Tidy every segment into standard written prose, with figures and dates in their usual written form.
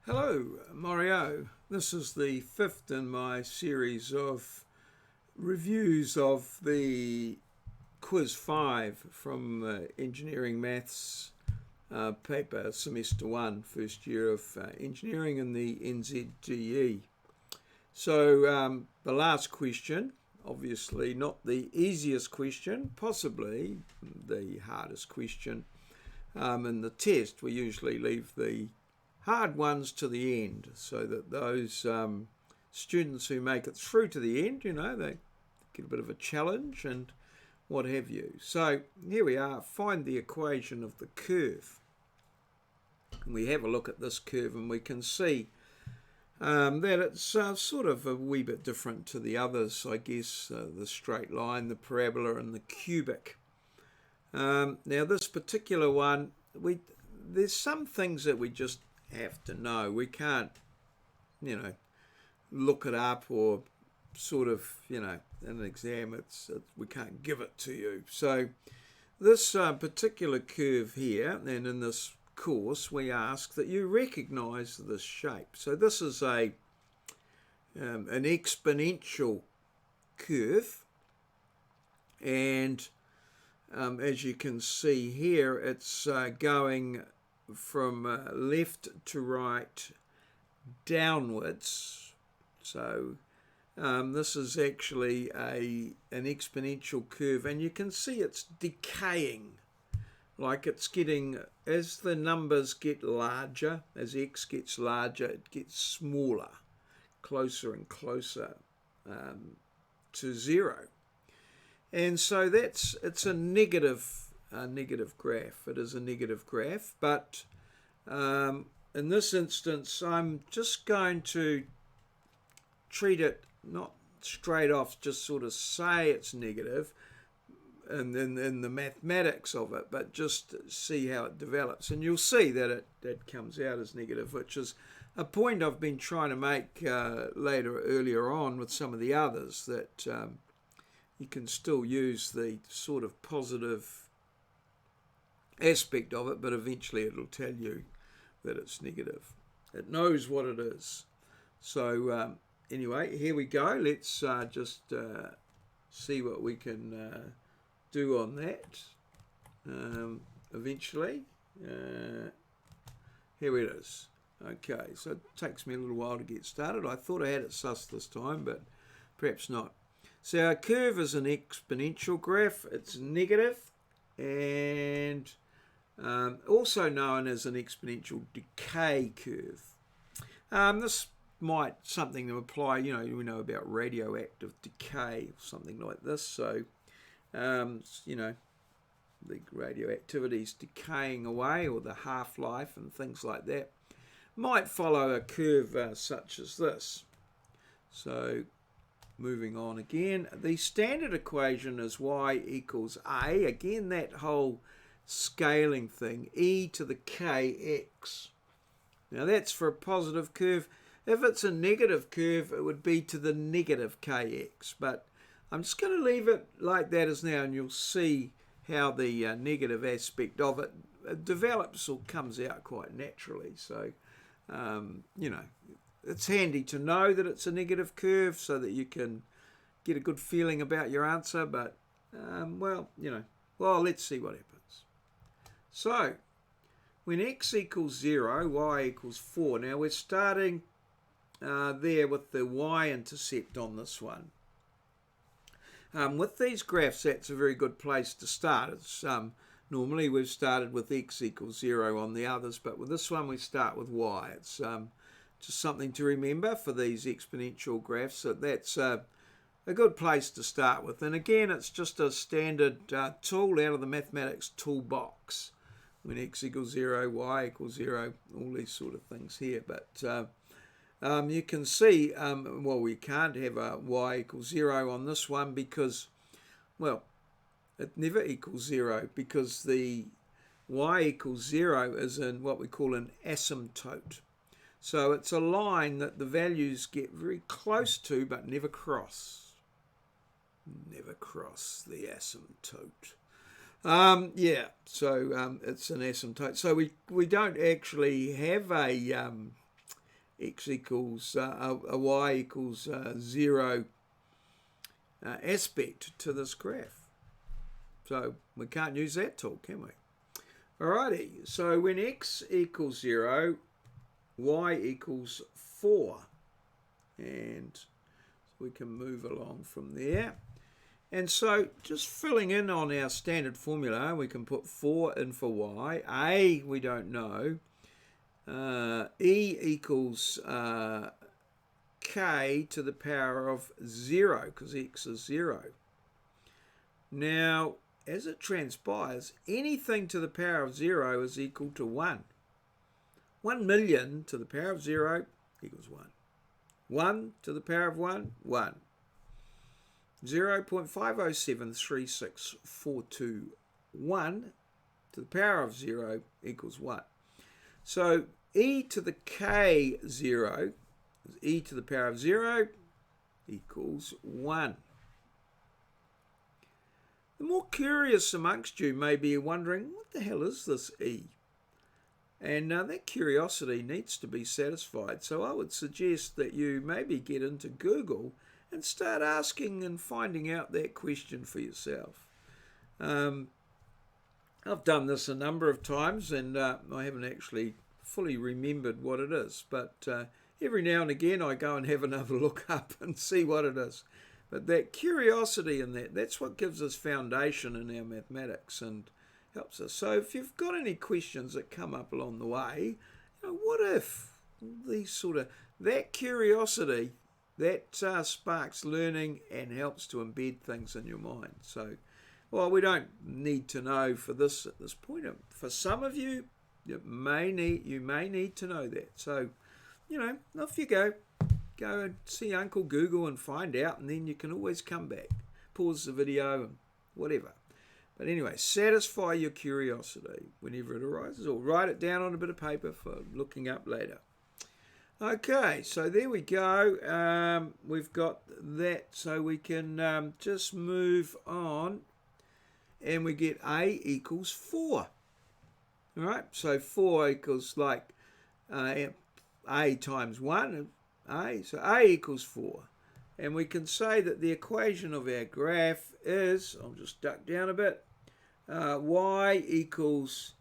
Hello, Maurieo. This is the fifth in my series of reviews of the Quiz 5 from Engineering Maths paper, Semester 1, first year of engineering in the NZDE. So the last question, obviously not the easiest question, possibly the hardest question in the test. We usually leave the hard ones to the end so that those students who make it through to the end, they get a bit of a challenge and what have you. So here we are, find the equation of the curve. And we have a look at this curve and we can see that it's sort of a wee bit different to the others, I guess, the straight line, the parabola and the cubic. Now this particular one, there's some things that we just have to know. We can't, look it up or sort of, in an exam, we can't give it to you. So this particular curve here, and in this course, we ask that you recognise this shape. So this is an exponential curve, and as you can see here, it's going from left to right downwards. So this is actually an exponential curve, and you can see it's decaying, like it's getting, as the numbers get larger, as x gets larger, it gets smaller, closer and closer to zero. And so it's a negative graph. It is a negative graph, but in this instance, I'm just going to treat it not straight off, just sort of say it's negative, and then in the mathematics of it, but just see how it develops. And you'll see that it comes out as negative, which is a point I've been trying to make earlier on with some of the others, that you can still use the sort of positive aspect of it, but eventually it'll tell you that it's negative. It knows what it is. So anyway, here we go. Let's just see what we can do on that eventually. Here it is. Okay, so it takes me a little while to get started. I thought I had it sussed this time, but perhaps not. So our curve is an exponential graph. It's negative, and also known as an exponential decay curve. This might something to apply, we know about radioactive decay, something like this. So, the radioactivity is decaying away, or the half-life and things like that, might follow a curve such as this. So, moving on again, the standard equation is y equals a. Again, that whole scaling thing, e to the kx. Now that's for a positive curve. If it's a negative curve, it would be to the negative kx. But I'm just going to leave it like that as now, and you'll see how the negative aspect of it develops or comes out quite naturally. So, it's handy to know that it's a negative curve so that you can get a good feeling about your answer. But, let's see what happens. So, when x equals 0, y equals 4. Now, we're starting there with the y-intercept on this one. With these graphs, that's a very good place to start. It's normally we've started with x equals 0 on the others, but with this one we start with y. It's just something to remember for these exponential graphs. So that's a good place to start with. And again, it's just a standard tool out of the mathematics toolbox. When x equals 0, y equals 0, all these sort of things here. But you can see, we can't have a y equals 0 on this one because, it never equals 0, because the y equals 0 is in what we call an asymptote. So it's a line that the values get very close to but never cross. Never cross the asymptote. So it's an asymptote. So we don't actually have a x equals, a y equals 0 aspect to this graph. So we can't use that tool, can we? Alrighty, so when x equals 0, y equals 4. And we can move along from there. And so just filling in on our standard formula, we can put 4 in for y. A, we don't know. E equals k to the power of 0, because x is 0. Now, as it transpires, anything to the power of 0 is equal to 1. 1 million to the power of 0 equals 1. 1 to the power of 1, 1. 0.5073641 to the power of 0 equals 1. So e to the k 0, e to the power of 0 equals 1. The more curious amongst you may be wondering, what the hell is this e? And that curiosity needs to be satisfied. So I would suggest that you maybe get into Google and start asking and finding out that question for yourself. I've done this a number of times, and I haven't actually fully remembered what it is. But every now and again I go and have another look up and see what it is. But that curiosity and that's what gives us foundation in our mathematics and helps us. So if you've got any questions that come up along the way, what if these sort of, that curiosity, that sparks learning and helps to embed things in your mind. So, well, we don't need to know for this at this point. For some of you, you may need to know that. So, off you go. Go and see Uncle Google and find out, and then you can always come back, pause the video and whatever. But anyway, satisfy your curiosity whenever it arises, or write it down on a bit of paper for looking up later. Okay, so there we go. We've got that, so we can just move on, and we get a equals 4. All right, so 4 equals like a times 1, so a equals 4. And we can say that the equation of our graph is, I'll just duck down a bit, y equals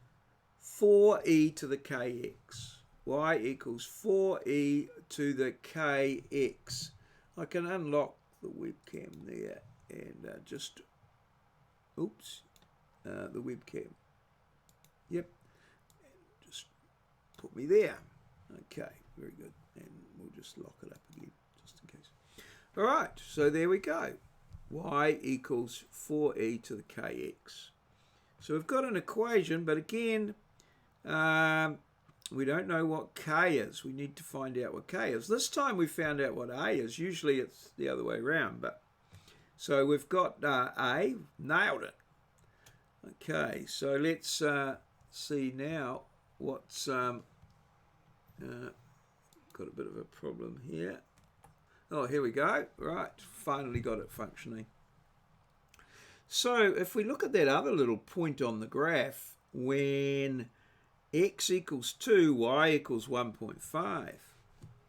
4e to the kx. Y equals 4e to the kx. I can unlock the webcam there and the webcam. Yep, and just put me there. Okay, very good. And we'll just lock it up again, just in case. All right, so there we go. Y equals 4e to the kx. So we've got an equation, but again, we don't know what k is. We need to find out what k is. This time we found out what a is. Usually it's the other way around. But so we've got a, nailed it. Okay, so let's see now what's... got a bit of a problem here. Oh, here we go. Right, finally got it functioning. So if we look at that other little point on the graph, when x equals 2, y equals 1.5, a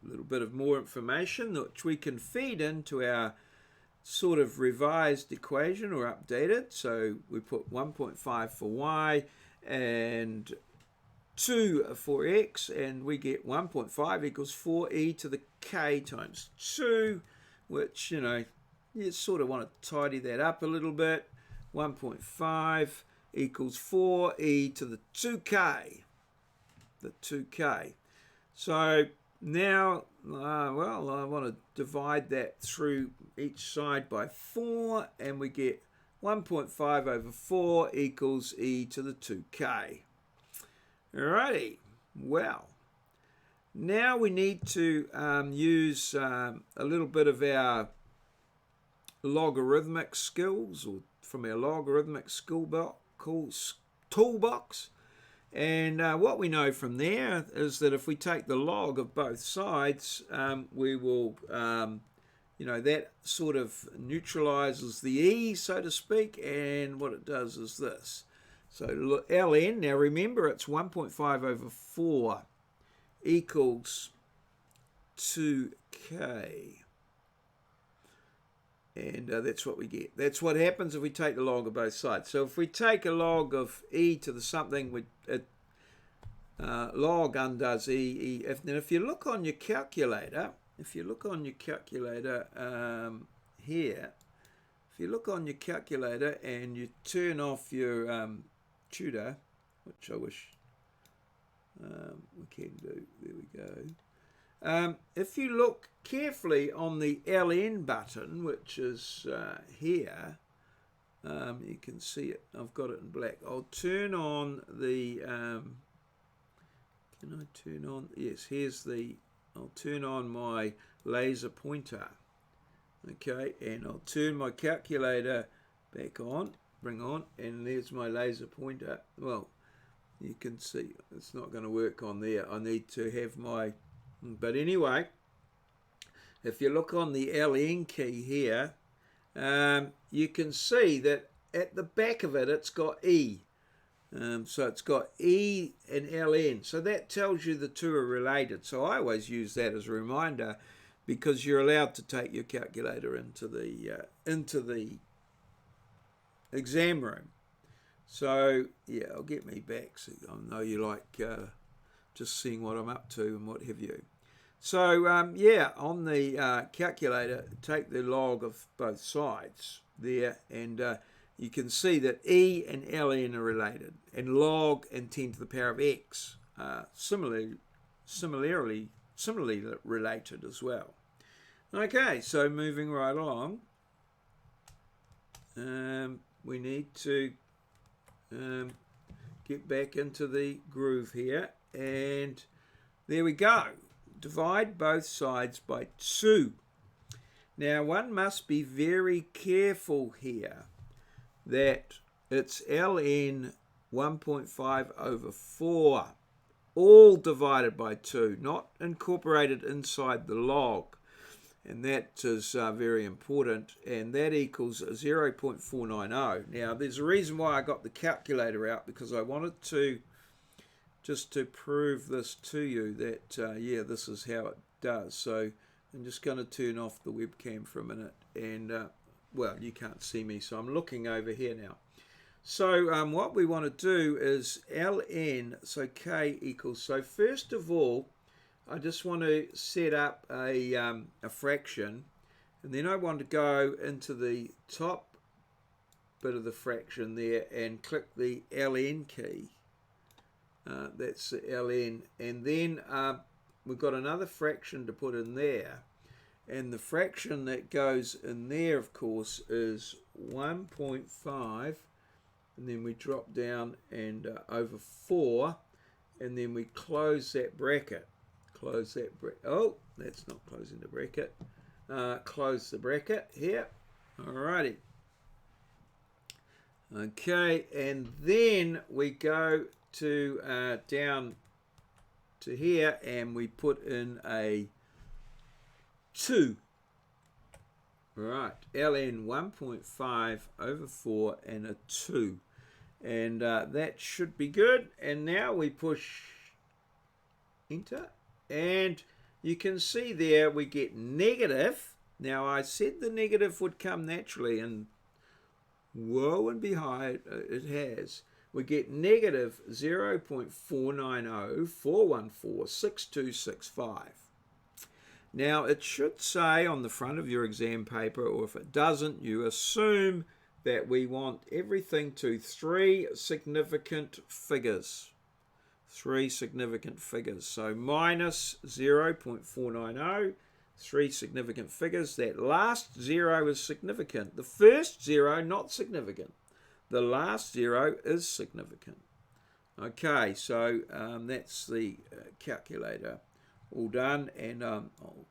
little bit of more information which we can feed into our sort of revised equation or updated. So we put 1.5 for y and 2 for x, and we get 1.5 equals 4e to the k times 2, which, you sort of want to tidy that up a little bit. 1.5 equals 4e to the 2k, So now, I want to divide that through each side by 4, and we get 1.5 over 4 equals e to the 2k. Alrighty, well, now we need to use a little bit of our logarithmic skills, or from our logarithmic toolbox. And what we know from there is that if we take the log of both sides, we will, that sort of neutralizes the e, so to speak, and what it does is this. So ln, now remember it's 1.5 over 4 equals 2k. And that's what we get. That's what happens if we take the log of both sides. So if we take a log of e to the something, log undoes e. If you look on your calculator, here, if you look on your calculator and you turn off your tutor, which I wish we can do, there we go. If you look carefully on the LN button, which is here, you can see it. I've got it in black. I'll turn on the, can I turn on, yes, I'll turn on my laser pointer. Okay, and I'll turn my calculator back on, bring on, and there's my laser pointer. Well, you can see it's not going to work on there. I need to have my, but anyway, if you look on the LN key here, you can see that at the back of it, it's got E. So it's got E and LN. So that tells you the two are related. So I always use that as a reminder, because you're allowed to take your calculator into the exam room. So yeah, I'll get me back. So I know you like just seeing what I'm up to and what have you. So yeah, on the calculator, take the log of both sides there, and you can see that E and ln are related, and log and 10 to the power of x are similarly related as well. Okay, so moving right along, we need to get back into the groove here, and there we go. Divide both sides by 2. Now one must be very careful here that it's ln 1.5 over 4, all divided by 2, not incorporated inside the log. And that is very important, and that equals 0.490. Now there's a reason why I got the calculator out, because I wanted to just to prove this to you that yeah, this is how it does. So I'm just going to turn off the webcam for a minute, and well, you can't see me, so I'm looking over here now. So what we want to do is ln, so k equals, so first of all, I just want to set up a fraction, and then I want to go into the top bit of the fraction there and click the ln key. That's the ln, and then we've got another fraction to put in there, and the fraction that goes in there, of course, is 1.5, and then we drop down and over 4, and then we close that bracket. Close that bracket. Oh, that's not closing the bracket. Close the bracket here. Alrighty. Okay, and then we go to down to here, and we put in a 2. Right, ln 1.5 over 4 and a 2. And that should be good. And now we push enter. And you can see there we get negative. Now I said the negative would come naturally, and woe and behold, it has. We get negative 0.490,414,6265. Now it should say on the front of your exam paper, or if it doesn't, you assume that we want everything to 3 significant figures. 3 significant figures. So minus 0.490, 3 significant figures. That last 0 is significant. The first 0, not significant. The last 0 is significant. Okay, so that's the calculator all done, and I'll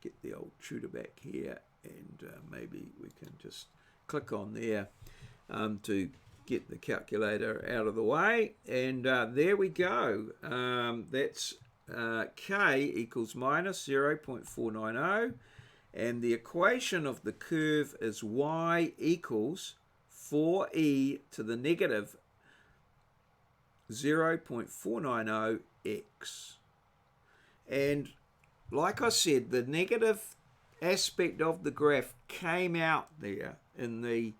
get the old tutor back here, and maybe we can just click on there to get the calculator out of the way, and there we go. That's k equals minus 0.490, and the equation of the curve is y equals 4e to the negative 0.490x. And like I said, the negative aspect of the graph came out there in the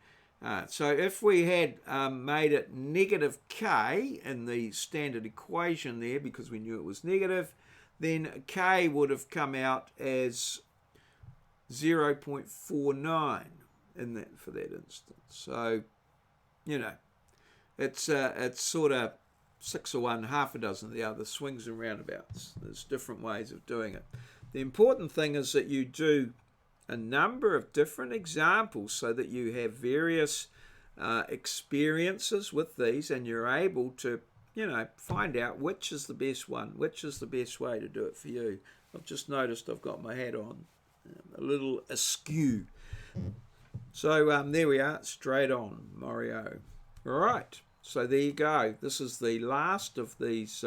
so if we had made it negative k in the standard equation there, because we knew it was negative, then k would have come out as 0.49 in that, for that instance. So, you know, it's sort of 6 of one, half a dozen of the other, swings and roundabouts. There's different ways of doing it. The important thing is that you do a number of different examples so that you have various experiences with these, and you're able to, you know, find out which is the best one, which is the best way to do it for you. I've just noticed I've got my hat on a little askew. So there we are, straight on, maurieo. All right, so there you go. This is the last of these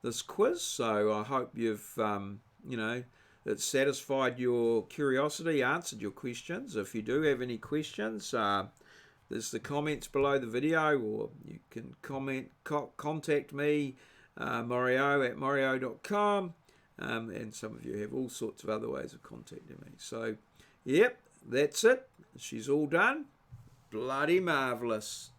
this quiz. So I hope you've, you know, it's satisfied your curiosity, answered your questions. If you do have any questions, there's the comments below the video, or you can contact me, maurieo@maurieo.com, and some of you have all sorts of other ways of contacting me. So, yep, that's it. She's all done. Bloody marvellous.